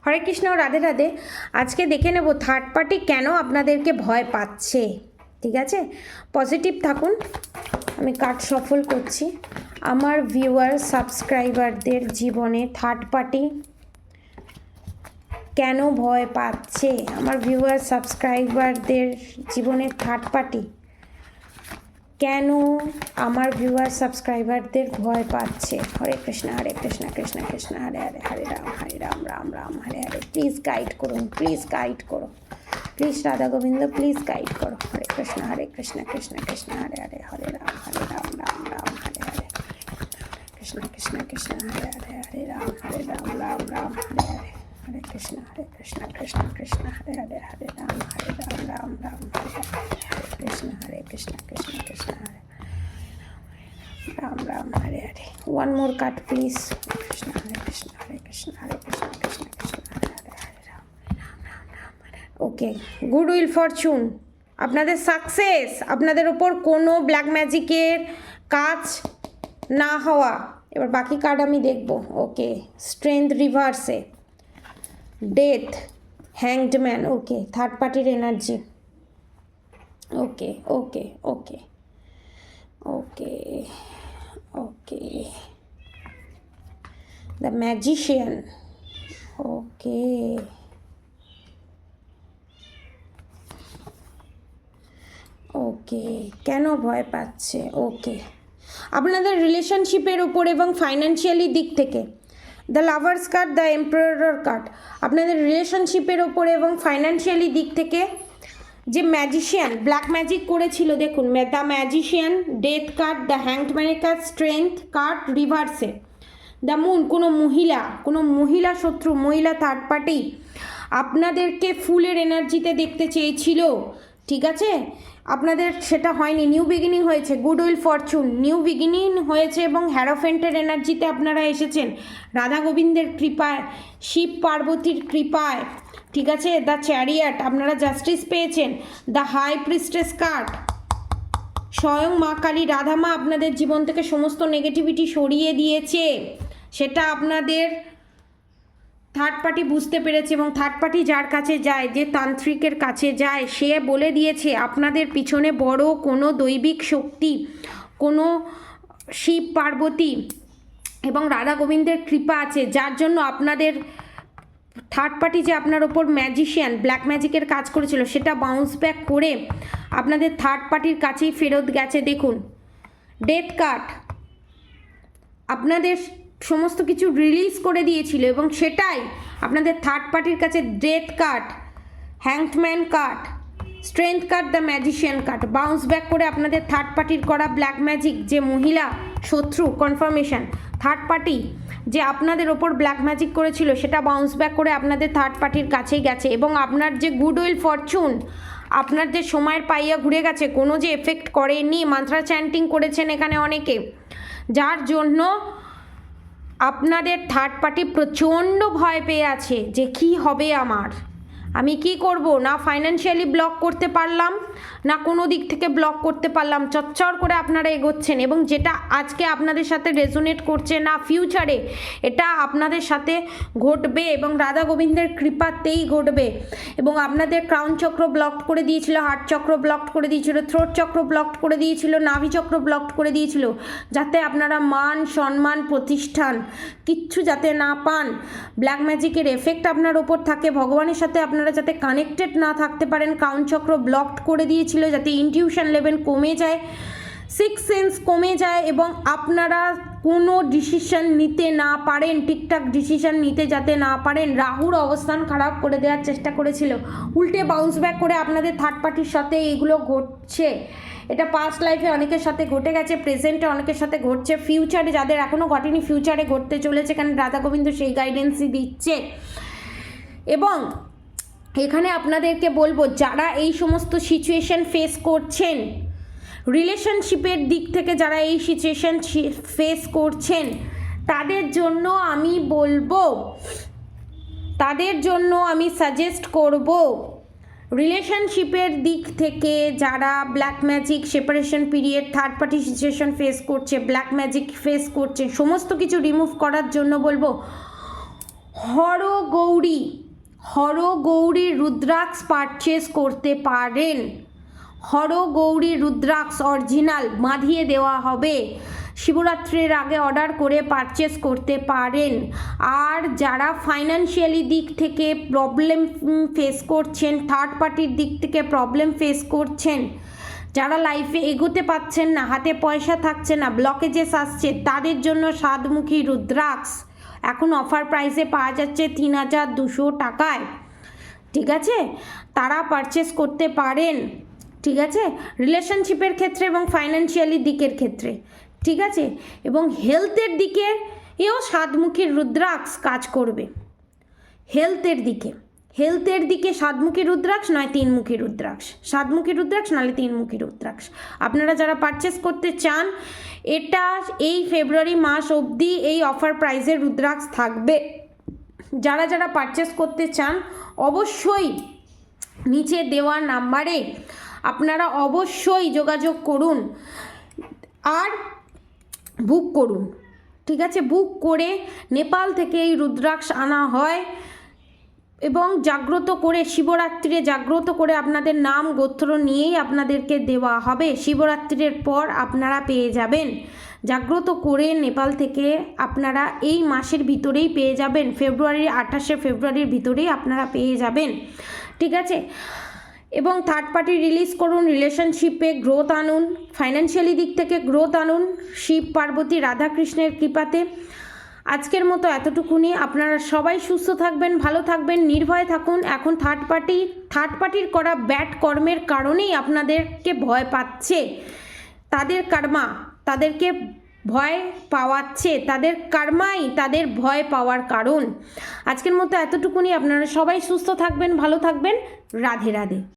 হরে কৃষ্ণ, রাধে রাধে। আজকে দেখে নেব থার্ড পার্টি কেন আপনাদেরকে ভয় পাচ্ছে। ঠিক আছে, পজিটিভ থাকুন। আমি কার্ড সফল করছি। আমার ভিউয়ার সাবস্ক্রাইবারদের জীবনে থার্ড পার্টি কেন ভয় পাচ্ছে? আমার ভিউয়ার সাবস্ক্রাইবারদের জীবনে থার্ড পার্টি কেন আমার ভিউয়ার সাবস্ক্রাইবারদের ভয় পাচ্ছে? হরে কৃষ্ণ কৃষ্ণ কৃষ্ণ হরে হরে, হরে রাম রাম রাম হরে হরে। প্লিজ গাইড করুন, প্লিজ গাইড করো, please Radha Govinda please guide করো। হরে কৃষ্ণ কৃষ্ণ কৃষ্ণ হরে হরে, হরে রাম রাম রাম হরে হরে, কৃষ্ণ কৃষ্ণ কৃষ্ণ হরে হরে, হরে রাম রাম রাম হরে হরে, হরে কৃষ্ণ কৃষ্ণ কৃষ্ণ হরে হরে, হরে রাম রাম রাম হরে হরে, হরে কৃষ্ণ কৃষ্ণ কৃষ্ণ হরে রাম রাম হরে হরে। One more card please. Krishna Krishna Krishna Krishna Hare Hare, Hare Ram Ram Ram Hare. Okay, good will Fortune, আপনাদের সাকসেস, আপনাদের ওপর কোনো ব্ল্যাক ম্যাজিকের কাজ না হওয়া। এবার বাকি কার্ড আমি দেখব। ওকে, স্ট্রেংথ রিভার্সে, death, hanged man. Okay, third পার্টির energy. Okay okay okay okay okay, the magician. Okay, okay, কেন ভয় পাচ্ছে? ওকে, আপনাদের রিলেশনশিপের ওপর এবং ফাইন্যান্সিয়ালি দিক থেকে the lovers card, the emperor card. আপনাদের রিলেশনশিপের ওপর এবং ফাইন্যান্সিয়ালি দিক থেকে যে ম্যাজিশিয়ান ব্ল্যাক ম্যাজিক করেছিল, দেখুন the magician, death card, the hanged ম্যানের কার্ড, স্ট্রেংথ কার্ড রিভার্সে, দ্য মুন। কোনো মহিলা শত্রু, মহিলা থার্ড পার্টি আপনাদেরকে ফুলের এনার্জিতে দেখতে চেয়েছিল। ঠিক আছে, আপনাদের সেটা হয়নি, নিউ বিগিনিং হয়েছে। Good will Fortune, new beginning হয়েছে এবং হ্যারোফেন্টের এনার্জিতে আপনারা এসেছেন রাধা গোবিন্দের কৃপায়, শিব পার্বতীর কৃপায়। ঠিক আছে, দ্য চ্যারিয়াট, আপনারা জাস্টিস পেয়েছেন। দ্য হাই প্রিস্টেস কার্ড, স্বয়ং মা কালী, রাধা মা আপনাদের জীবন থেকে সমস্ত নেগেটিভিটি সরিয়ে দিয়েছে। সেটা আপনাদের থার্ড পার্টি বুঝতে পেরেছে এবং থার্ড পার্টি যার কাছে যায়, যে তান্ত্রিকের কাছে যায়, সে বলে দিয়েছে আপনাদের পিছনে বড় কোনো দৈবিক শক্তি, কোনো শিব পার্বতী এবং রাধা গোবিন্দের কৃপা আছে, যার জন্য আপনাদের থার্ড পার্টি যে আপনার ওপর ম্যাজিশিয়ান ব্ল্যাক ম্যাজিকের কাজ করেছিল সেটা বাউন্স ব্যাক করে আপনাদের থার্ড পার্টির কাছেই ফেরত গেছে। দেখুন ডেথ কার্ড, আপনাদের সমস্ত কিছু রিলিজ করে দিয়েছিল এবং সেটাই আপনাদের থার্ড পার্টির কাছে। Death card, hangman card, strength card, the magician card, bounce back করে আপনাদের থার্ড পার্টির করা ব্ল্যাক ম্যাজিক, যে মহিলা শত্রু কনফার্মেশন, থার্ড পার্টি যে আপনাদের ওপর ব্ল্যাক ম্যাজিক করেছিল সেটা বাউন্স ব্যাক করে আপনাদের থার্ড পার্টির কাছেই গেছে। এবং আপনার যে গুড উইল ফরচুন, আপনার যে সময়ের পাইয়া ঘুরে গেছে, কোনো যে এফেক্ট করেনি, মান্ত্রা চ্যান্টিং করেছেন এখানে অনেকে, যার জন্য আপনাদের থার্ড পার্টি প্রচণ্ড ভয় পেয়ে আছে যে কি হবে আমার, আমি কি করব, না ফাইন্যান্সিয়ালি ব্লক করতে পারলাম, না কোনো দিক থেকে ব্লক করতে পারলাম। চচ্চর করে আপনারা এগোচ্ছেন এবং যেটা আজকে আপনাদের সাথে রেজোনেট করছে না, ফিউচারে এটা আপনাদের সাথে ঘটবে এবং রাধা গোবিন্দের কৃপাতেই ঘটবে। এবং আপনাদের ক্রাউন চক্র ব্লক করে দিয়েছিল, হার্ট চক্র ব্লক করে দিয়েছিল, থ্রোট চক্র ব্লক করে দিয়েছিল, নাভি চক্র ব্লক করে দিয়েছিল, যাতে আপনারা মান সম্মান প্রতিষ্ঠান কিচ্ছু যাতে না পান, ব্ল্যাক ম্যাজিকের এফেক্ট আপনার ওপর থাকে, ভগবানের সাথে আপনারা যাতে কানেক্টেড না থাকতে পারেন, কাউন চক্র ব্লক করে দিয়েছিল, যাতে ইনটিউশন লেভেল কমে যায়, সিক্স সেন্স কমে যায় এবং আপনারা কোনো ডিসিশন নিতে না পারেন, ঠিকঠাক ডিসিশন নিতে যাতে না পারেন। রাহুর অবস্থান খারাপ করে দেওয়ার চেষ্টা করেছিল, উল্টে বাউন্স ব্যাক করে আপনাদের থার্ড পার্টির সাথে এইগুলো ঘটছে। এটা পাস্ট লাইফে অনেকের সাথে ঘটে গেছে, প্রেজেন্টে অনেকের সাথে ঘটছে, ফিউচারে যাদের এখনও ঘটেনি ফিউচারে ঘটতে চলেছে, কারণ রাধা গোবিন্দ সেই গাইডেন্সই দিচ্ছে। এবং এখানে আপনাদেরকে বলবো, যারা এই সমস্ত সিচুয়েশন ফেস করছেন, রিলেশনশিপের দিক থেকে যারা এই সিচুয়েশন ফেস করছেন, তাদের জন্য আমি বলবো, তাদের জন্য আমি সাজেস্ট করব, রিলেশনশিপের দিক থেকে যারা black magic, separation period, third party situation face করছে, ব্ল্যাক ম্যাজিক ফেস করছে, সমস্ত কিছু রিমুভ করার জন্য বলবো হরগৌরী রুদ্রাক্ষ পারচেস করতে পারেন। হরগৌরী রুদ্রাক্ষ অরিজিনাল বাঁধিয়ে দেওয়া হবে, শিবরাত্রির আগে অর্ডার করে পারচেস করতে পারেন। আর যারা ফাইন্যান্সিয়ালি দিক থেকে প্রবলেম ফেস করছেন, থার্ড পার্টির দিক থেকে প্রবলেম ফেস করছেন, যারা লাইফে এগোতে পারছেন না, হাতে পয়সা থাকছে না, ব্লকেজেস আসছে, তাদের জন্য সাতমুখী রুদ্রাক্ষ এখন অফার প্রাইসে পাওয়া যাচ্ছে 3200 টাকায়। ঠিক আছে, তারা পারচেস করতে পারেন। ঠিক আছে, রিলেশনশিপের ক্ষেত্রে এবং ফাইন্যান্সিয়ালি দিকের ক্ষেত্রে। ঠিক আছে, এবং হেলথের দিকে এও সাতমুখীর রুদ্রাক্ষ কাজ করবে। হেলথের দিকে সাতমুখী রুদ্রাক্ষ নয় তিনমুখী রুদ্রাক্ষ, সাতমুখী রুদ্রাক্ষ নাহলে তিনমুখী রুদ্রাক্ষ। আপনারা যারা পারচেস করতে চান, এটা এই ফেব্রুয়ারি মাস অবধি এই অফার প্রাইসের রুদ্রাক্ষ থাকবে। যারা পারচেস করতে চান অবশ্যই নিচে দেওয়া নাম্বারে আপনারা অবশ্যই যোগাযোগ করুন আর বুক করুন। ঠিক আছে, বুক করে নেপাল থেকে এই রুদ্রাক্ষ আনা হয় এবং জাগ্রত করে শিবরাত্রিরে জাগ্রত করে আপনাদের নাম গোত্র নিয়েই আপনাদেরকে দেওয়া হবে। শিবরাত্রির পর আপনারা পেয়ে যাবেন, জাগ্রত করে নেপাল থেকে আপনারা এই মাসের ভিতরেই পেয়ে যাবেন, 28 ফেব্রুয়ারির ভিতরেই আপনারা পেয়ে যাবেন। ঠিক আছে, এবং থার্ড পার্টি রিলিজ করুন, রিলেশনশিপে গ্রোথ আনুন, ফাইন্যান্সিয়ালি দিক থেকে গ্রোথ আনুন শিব পার্বতী রাধাকৃষ্ণের কৃপাতে। আজকের মতো এতটুকুনি। আপনারা সবাই সুস্থ থাকবেন, ভালো থাকবেন, নির্ভয়ে থাকুন। এখন থার্ড পার্টির করা ব্যাড কর্মের কারণেই আপনাদেরকে ভয় পাচ্ছে, তাদের কর্মা তাদেরকে ভয় পাওয়াচ্ছে, তাদের কর্মাই তাদের ভয় পাওয়ার কারণ। আজকের মতো এতটুকুনি। আপনারা সবাই সুস্থ থাকবেন, ভালো থাকবেন। রাধে রাধে।